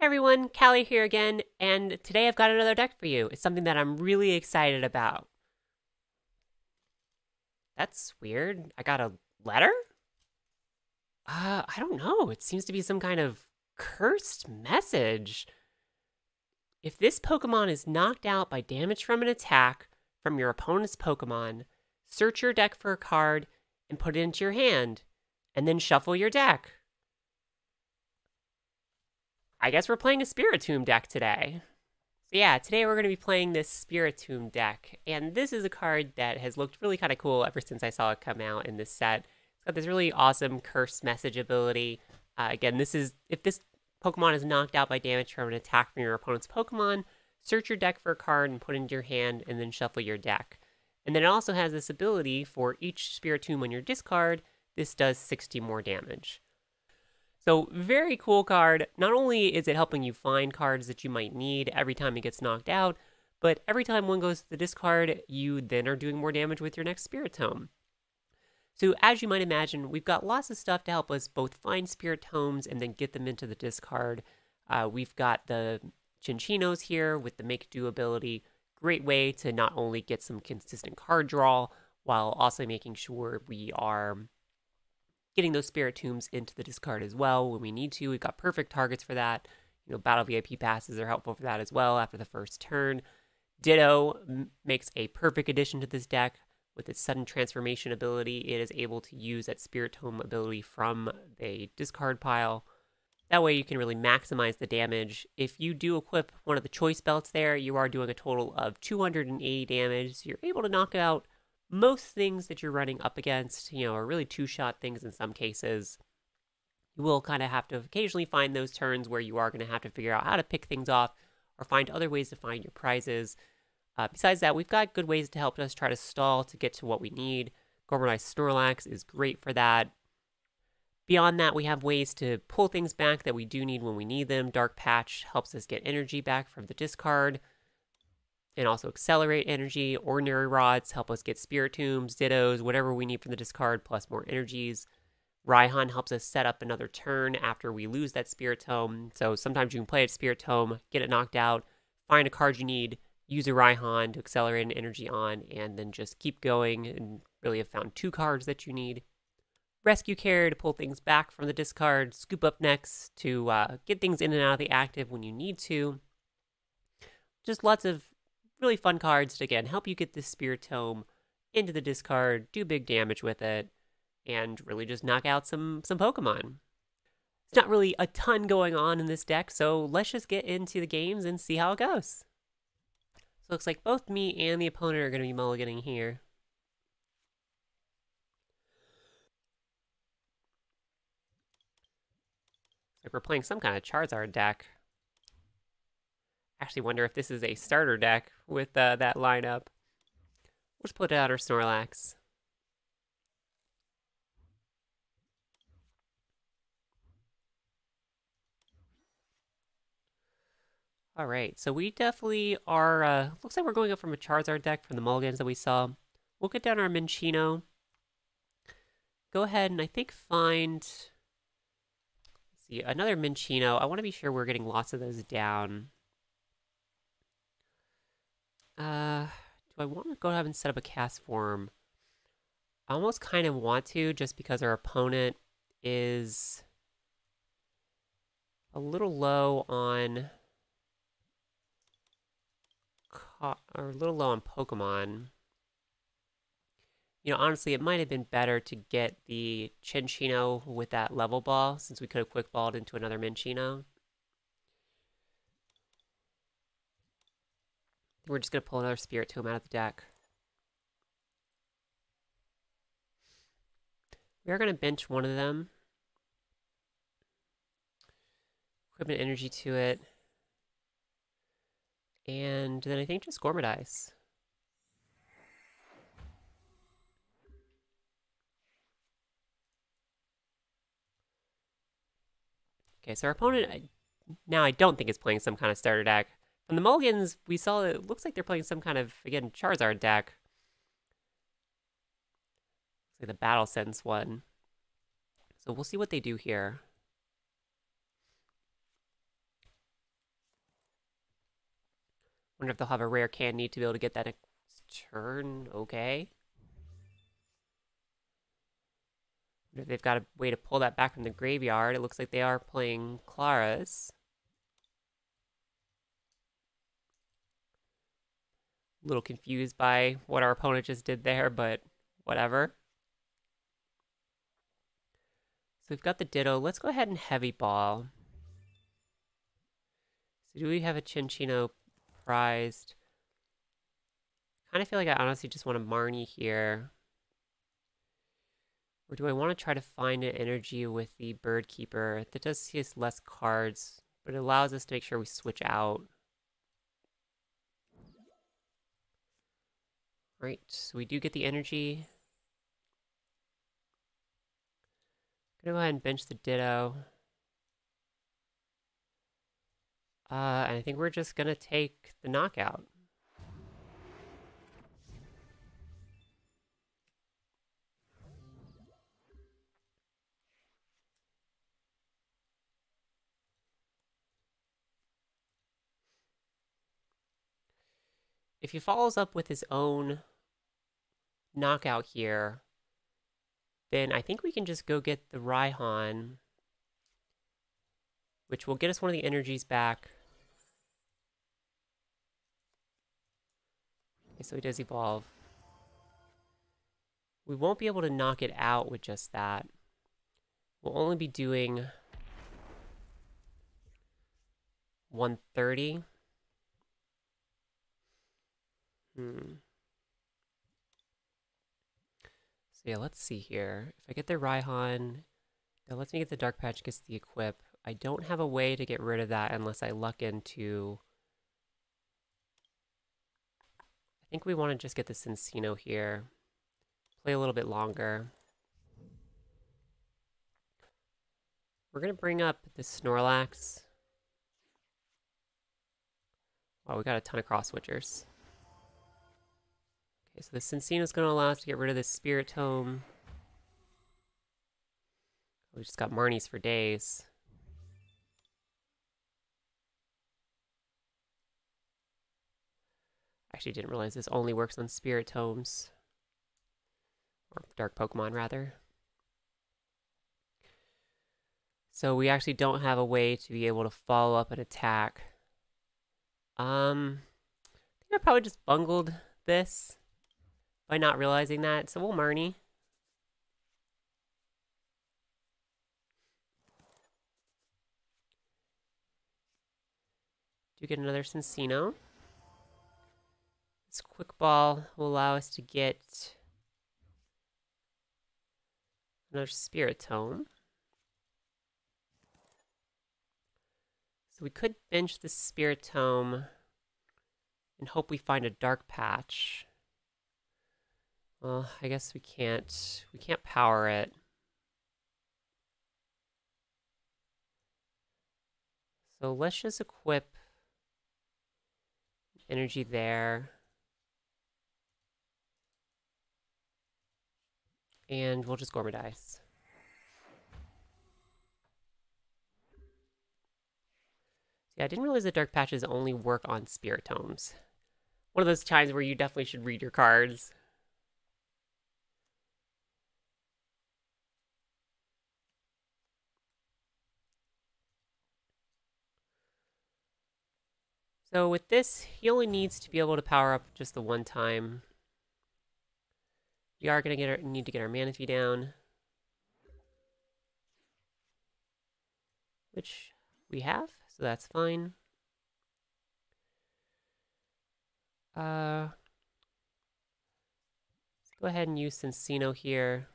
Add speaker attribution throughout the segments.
Speaker 1: Everyone, Callie here again, and today I've got another deck for you. It's something that I'm really excited about. That's weird. I got a letter? I don't know. It seems to be some kind of cursed message. If this Pokemon is knocked out by damage from an attack from your opponent's Pokemon, search your deck for a card and put it into your hand, and then shuffle your deck. I guess we're playing a Spiritomb deck today. So yeah, today we're going to be playing this Spiritomb deck, and this is a card that has looked really kind of cool ever since I saw it come out in this set. It's got this really awesome curse message ability. Again, this is, if this Pokemon is knocked out by damage from an attack from your opponent's Pokemon, search your deck for a card and put it into your hand, and then shuffle your deck. And then it also has this ability for each Spiritomb on your discard, this does 60 more damage. So very cool card. Not only is it helping you find cards that you might need every time it gets knocked out, but every time one goes to the discard, you then are doing more damage with your next Spiritomb. So as you might imagine, we've got lots of stuff to help us both find Spiritombs and then get them into the discard. We've got the Cinccinos here with the Make Do ability. Great way to not only get some consistent card draw, while also making sure we are getting those Spiritombs into the discard as well when we need to. We've got perfect targets for that. You know, Battle VIP passes are helpful for that as well after the first turn. Ditto makes a perfect addition to this deck. With its sudden transformation ability, it is able to use that Spiritomb ability from the discard pile. That way you can really maximize the damage. If you do equip one of the choice belts there, you are doing a total of 280 damage. So you're able to knock out most things that you're running up against, are really two-shot things in some cases. You will kind of have to occasionally find those turns where you are going to have to figure out how to pick things off or find other ways to find your prizes. Besides that, we've got good ways to help us try to stall to get to what we need. Gourmetized Snorlax is great for that. Beyond that, we have ways to pull things back that we do need when we need them. Dark Patch helps us get energy back from the discard and also accelerate energy. Ordinary Rods help us get Spiritombs, Dittos, whatever we need from the discard, plus more energies. Raihan helps us set up another turn after we lose that Spiritomb. So sometimes you can play a Spiritomb, get it knocked out, find a card you need, use a Raihan to accelerate an energy on, and then just keep going and really have found two cards that you need. Rescue Carrier to pull things back from the discard. Scoop Up next to get things in and out of the active when you need to. Just lots of really fun cards to, again, help you get this Spiritomb into the discard, do big damage with it, and really just knock out some Pokemon. It's not really a ton going on in this deck, so let's just get into the games and see how it goes. So it looks like both me and the opponent are going to be mulliganing here. Like we're playing some kind of Charizard deck. Actually wonder if this is a starter deck with that lineup. We'll just put out our Snorlax. Alright, so we definitely are, looks like we're going up from a Charizard deck from the mulligans that we saw. We'll get down our Minccino. Go ahead and I think find, let's see, another Minccino. I want to be sure we're getting lots of those down. Do I want to go ahead and set up a Castform? I almost kind of want to, just because our opponent is a little low on Pokemon. Honestly, it might have been better to get the Cinccino with that Level Ball, since we could have quick balled into another Minccino. We're just going to pull another Spiritomb out of the deck. We are going to bench one of them. Equipment energy to it. And then I think just Gourmetize. Okay, so our opponent, now I don't think is playing some kind of starter deck. From the mulligans, we saw that it looks like they're playing some kind of, again, Charizard deck. Looks like the Battle Sense one. So we'll see what they do here. Wonder if they'll have a rare candy to be able to get that next turn. Okay. Wonder if they've got a way to pull that back from the graveyard. It looks like they are playing Claras. A little confused by what our opponent just did there, but whatever. So we've got the Ditto. Let's go ahead and Heavy Ball. So do we have a Cinccino prized? Kind of feel like I honestly just want a Marnie here. Or do I want to try to find an energy with the Bird Keeper? That does see us less cards, but it allows us to make sure we switch out. Right, so we do get the energy. Gonna go ahead and bench the Ditto. And I think we're just gonna take the knockout. If he follows up with his own knockout here, then I think we can just go get the Raihan, which will get us one of the energies back. Okay, so he does evolve. We won't be able to knock it out with just that. We'll only be doing 130. So yeah, let's see here. If I get the Raihan, that lets me get the Dark Patch, gets the equip. I don't have a way to get rid of that unless I luck into... I think we want to just get the Cinccino here. Play a little bit longer. We're going to bring up the Snorlax. Wow, we got a ton of Cross Switchers. Okay, so the Cinccino is going to allow us to get rid of the Spiritomb. We just got Marnies for days. Actually didn't realize this only works on Spiritombs. Or Dark Pokemon, rather. So we actually don't have a way to be able to follow up an attack. I think I probably just bungled this by not realizing that. So we'll Marnie. Do get another Cinccino. This Quick Ball will allow us to get another Spiritomb. So we could bench the Spiritomb and hope we find a Dark Patch. Well, I guess we can't. We can't power it. So let's just equip energy there. And we'll just Gormadize. Yeah, I didn't realize that Dark Patches only work on Spiritombs. One of those times where you definitely should read your cards. So with this, he only needs to be able to power up just the one time. We are going to need to get our Manaphy down. Which we have, so that's fine. Let's go ahead and use Cinccino here.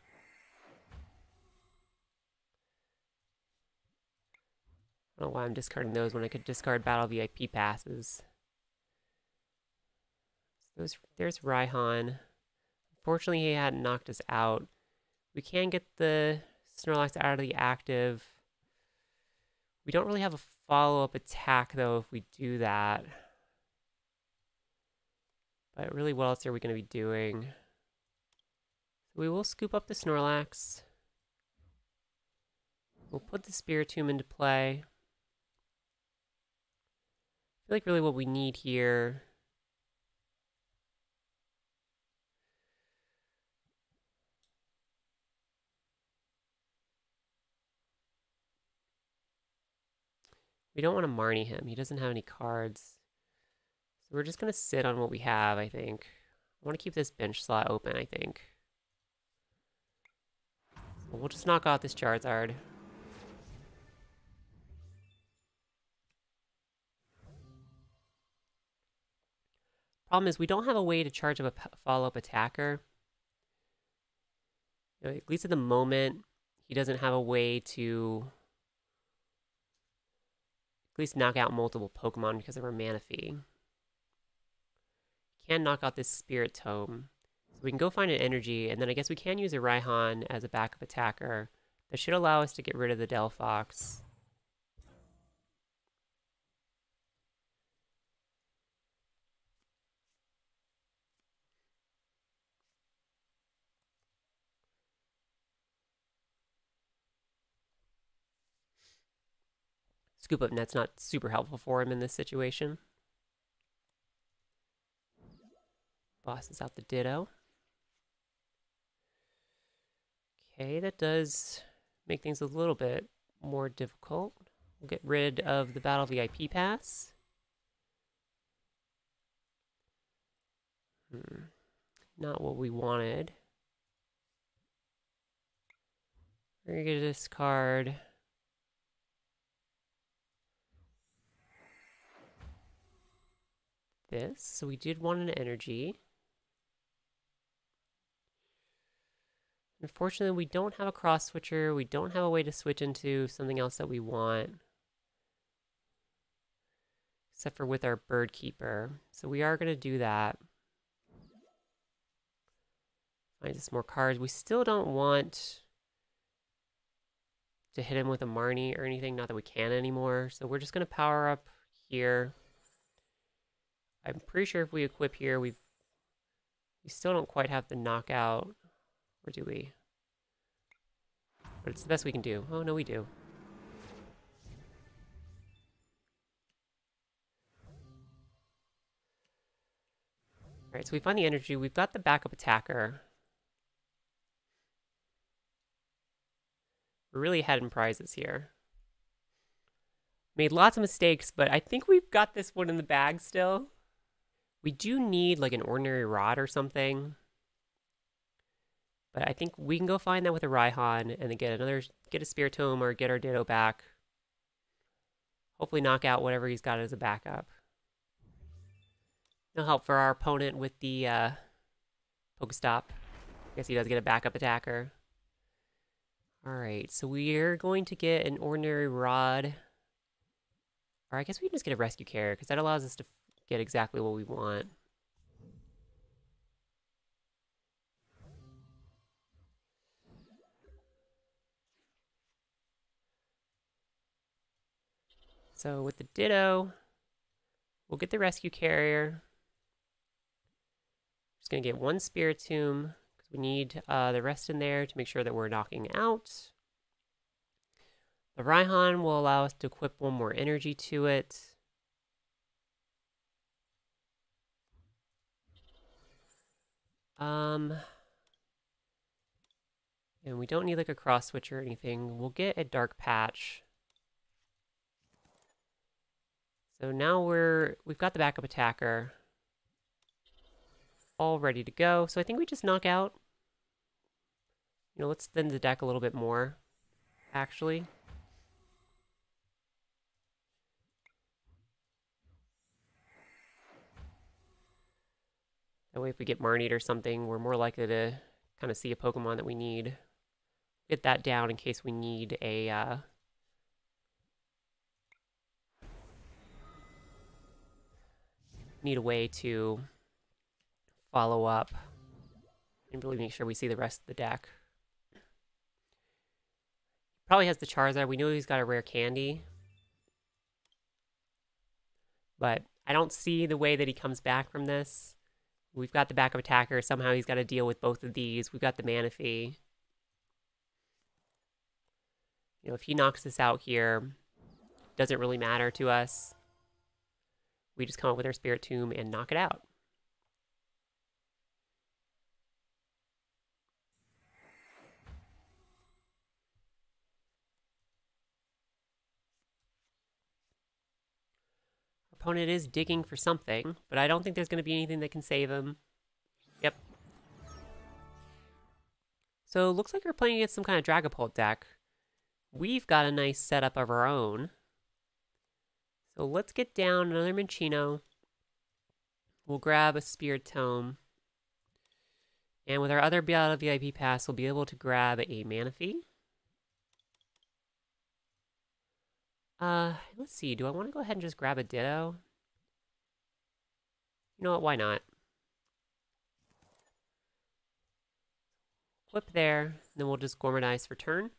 Speaker 1: I don't know why I'm discarding those when I could discard Battle VIP passes. So there's Raihan. Unfortunately, he hadn't knocked us out. We can get the Snorlax out of the active. We don't really have a follow-up attack, though, if we do that. But really, what else are we going to be doing? We will scoop up the Snorlax. We'll put the Spiritomb into play. I feel like really what we need here We don't want to Marnie him. He doesn't have any cards. So we're just going to sit on what we have, I think. I want to keep this bench slot open, I think. So we'll just knock out this Charizard. Problem is we don't have a way to charge up a follow-up attacker. At least at the moment, he doesn't have a way to at least knock out multiple Pokemon because of our Manaphy. Can knock out this Spiritomb. So we can go find an energy, and then I guess we can use a Raihan as a backup attacker. That should allow us to get rid of the Delphox. Scoop Up Net's not super helpful for him in this situation. Bosses out the Ditto. Okay, that does make things a little bit more difficult. We'll get rid of the Battle VIP Pass. Not what we wanted. We're gonna discard this. So we did want an energy. Unfortunately, we don't have a cross switcher. We don't have a way to switch into something else that we want. Except for with our Bird Keeper. So we are going to do that. Find us more cards. We still don't want to hit him with a Marnie or anything. Not that we can anymore. So we're just going to power up here. I'm pretty sure if we equip here, we still don't quite have the knockout. Or do we? But it's the best we can do. Oh, no, we do. Alright, so we find the energy. We've got the backup attacker. We're really ahead in prizes here. Made lots of mistakes, but I think we've got this one in the bag still. We do need like an Ordinary Rod or something. But I think we can go find that with a Raihan and then get a Spiritomb or get our Ditto back. Hopefully knock out whatever he's got as a backup. No help for our opponent with the Pokestop. I guess he does get a backup attacker. Alright, so we're going to get an Ordinary Rod. Or I guess we can just get a Rescue Carrier, because that allows us to get exactly what we want. So with the Ditto, we'll get the Rescue Carrier. Just going to get one Spiritomb, because we need the rest in there to make sure that we're knocking out. The Raihan will allow us to equip one more energy to it. And we don't need like a cross switch or anything. We'll get a Dark Patch. So now we've got the backup attacker all ready to go. So I think we just knock out. You know, let's thin the deck a little bit more, actually. That way if we get Marnied or something, we're more likely to kind of see a Pokemon that we need. Get that down in case we need a way to follow up and really make sure we see the rest of the deck. Probably has the Charizard. We know he's got a rare candy. But I don't see the way that he comes back from this. We've got the backup attacker. Somehow he's got to deal with both of these. We've got the Manaphy. You know, if he knocks this out here, doesn't really matter to us. We just come up with our Spiritomb and knock it out. opponent is digging for something, but I don't think there's going to be anything that can save him. Yep. So it looks like we're playing against some kind of Dragapult deck. We've got a nice setup of our own. So let's get down another Minccino. We'll grab a Spiritomb. And with our other Battle VIP Pass, we'll be able to grab a Manaphy. Let's see. Do I want to go ahead and just grab a Ditto? You know what? Why not? Flip there, then we'll just Gormadize for turn.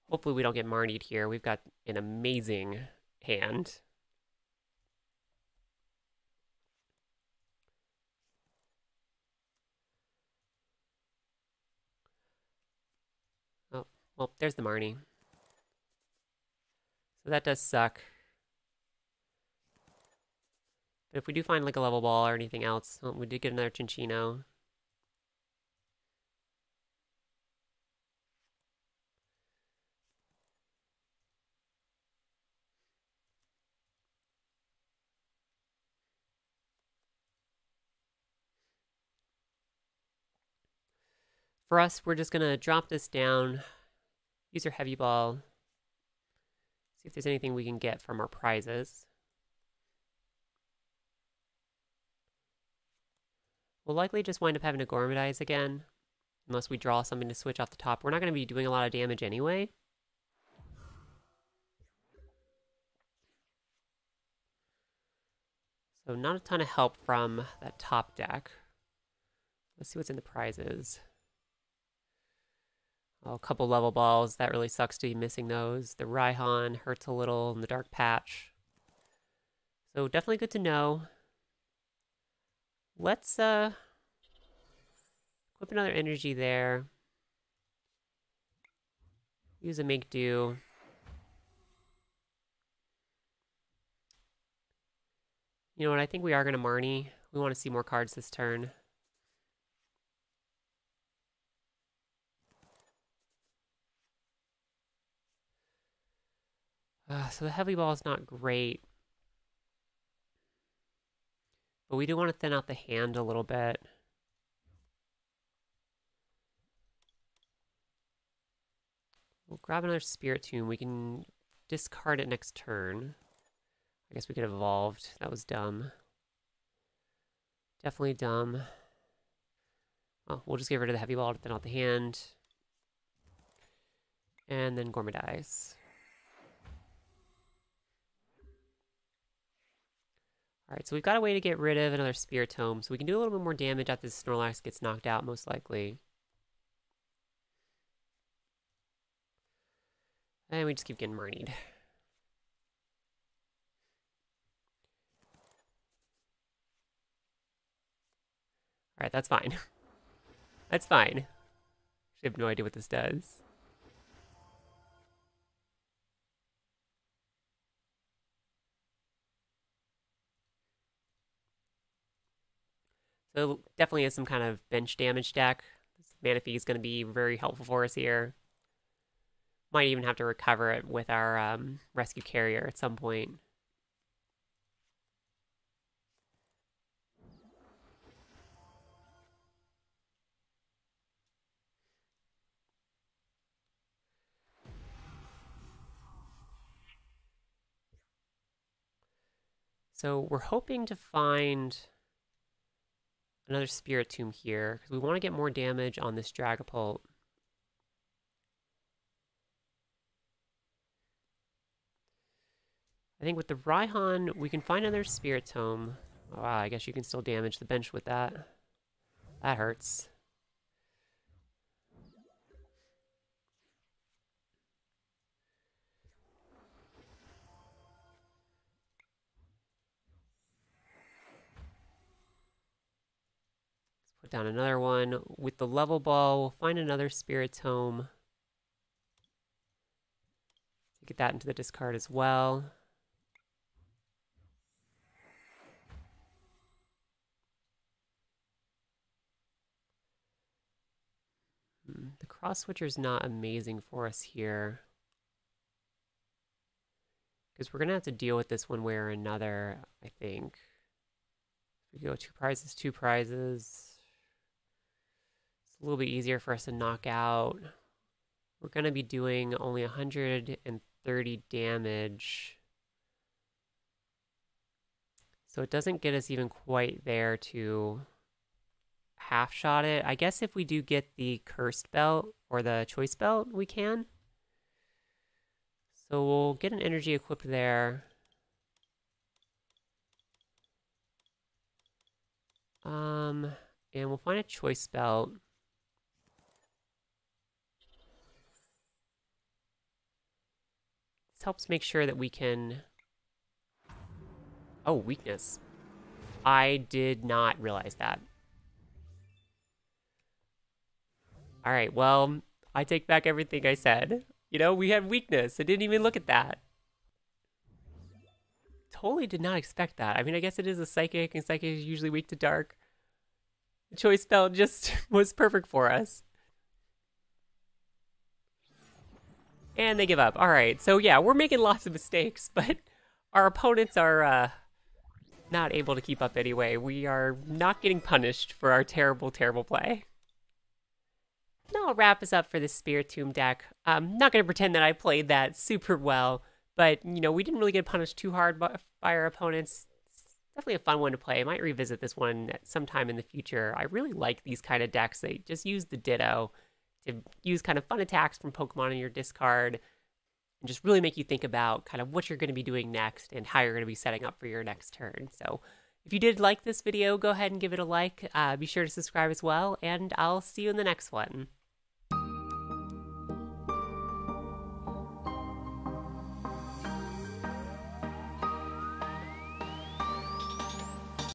Speaker 1: Hopefully we don't get Marnied here. We've got an amazing hand. Oh, well, there's the Marnie. So that does suck. But if we do find like a level ball or anything else, well, we did get another Cinccino. For us, we're just gonna drop this down, use our heavy ball, see if there's anything we can get from our prizes. We'll likely just wind up having to Gormadize again, unless we draw something to switch off the top. We're not going to be doing a lot of damage anyway. So not a ton of help from that top deck. Let's see what's in the prizes. Oh, a couple level balls. That really sucks to be missing those. The Raihan hurts a little, and the Dark Patch. So definitely good to know. Let's equip another energy there. Use a Make Do. You know what, I think we are going to Marnie. We want to see more cards this turn. So the heavy ball is not great. But we do want to thin out the hand a little bit. We'll grab another Spiritomb. We can discard it next turn. I guess we could have evolved. That was dumb. Definitely dumb. Well, we'll just get rid of the heavy ball to thin out the hand. And then Gormadize. Alright, so we've got a way to get rid of another Spiritomb, so we can do a little bit more damage after this Snorlax gets knocked out, most likely. And we just keep getting Marnied. Alright, that's fine. That's fine. I have no idea what this does. So definitely is some kind of bench damage deck. This Manaphy is going to be very helpful for us here. Might even have to recover it with our Rescue Carrier at some point. So we're hoping to find another Spiritomb here, because we want to get more damage on this Dragapult. I think with the Raihan, we can find another Spiritomb. Oh, wow, I guess you can still damage the bench with that. That hurts. Let's put down another one. With the level ball, we'll find another Spiritomb. Get that into the discard as well. The Cross Switcher's not amazing for us here, because we're going to have to deal with this one way or another, I think. We go 2 prizes, 2 prizes. It's a little bit easier for us to knock out. We're going to be doing only 130 damage. So it doesn't get us even quite there to half shot it. I guess if we do get the Cursed Belt or the Choice Belt, we can. So we'll get an energy equipped there. And we'll find a Choice Belt. This helps make sure that we can... Oh, weakness. I did not realize that. Alright, well, I take back everything I said. You know, we had weakness. I didn't even look at that. Totally did not expect that. I mean, I guess it is a Psychic, and Psychic is usually weak to Dark. The Choice Belt just was perfect for us. And they give up. Alright, so yeah, we're making lots of mistakes, but our opponents are not able to keep up anyway. We are not getting punished for our terrible, terrible play. Now I'll wrap us up for this Spiritomb deck. I'm not going to pretend that I played that super well, but, you know, we didn't really get punished too hard by our opponents. It's definitely a fun one to play. I might revisit this one at some time in the future. I really like these kind of decks. They just use the Ditto to use kind of fun attacks from Pokemon in your discard and just really make you think about kind of what you're going to be doing next and how you're going to be setting up for your next turn. So if you did like this video, go ahead and give it a like. Be sure to subscribe as well, and I'll see you in the next one.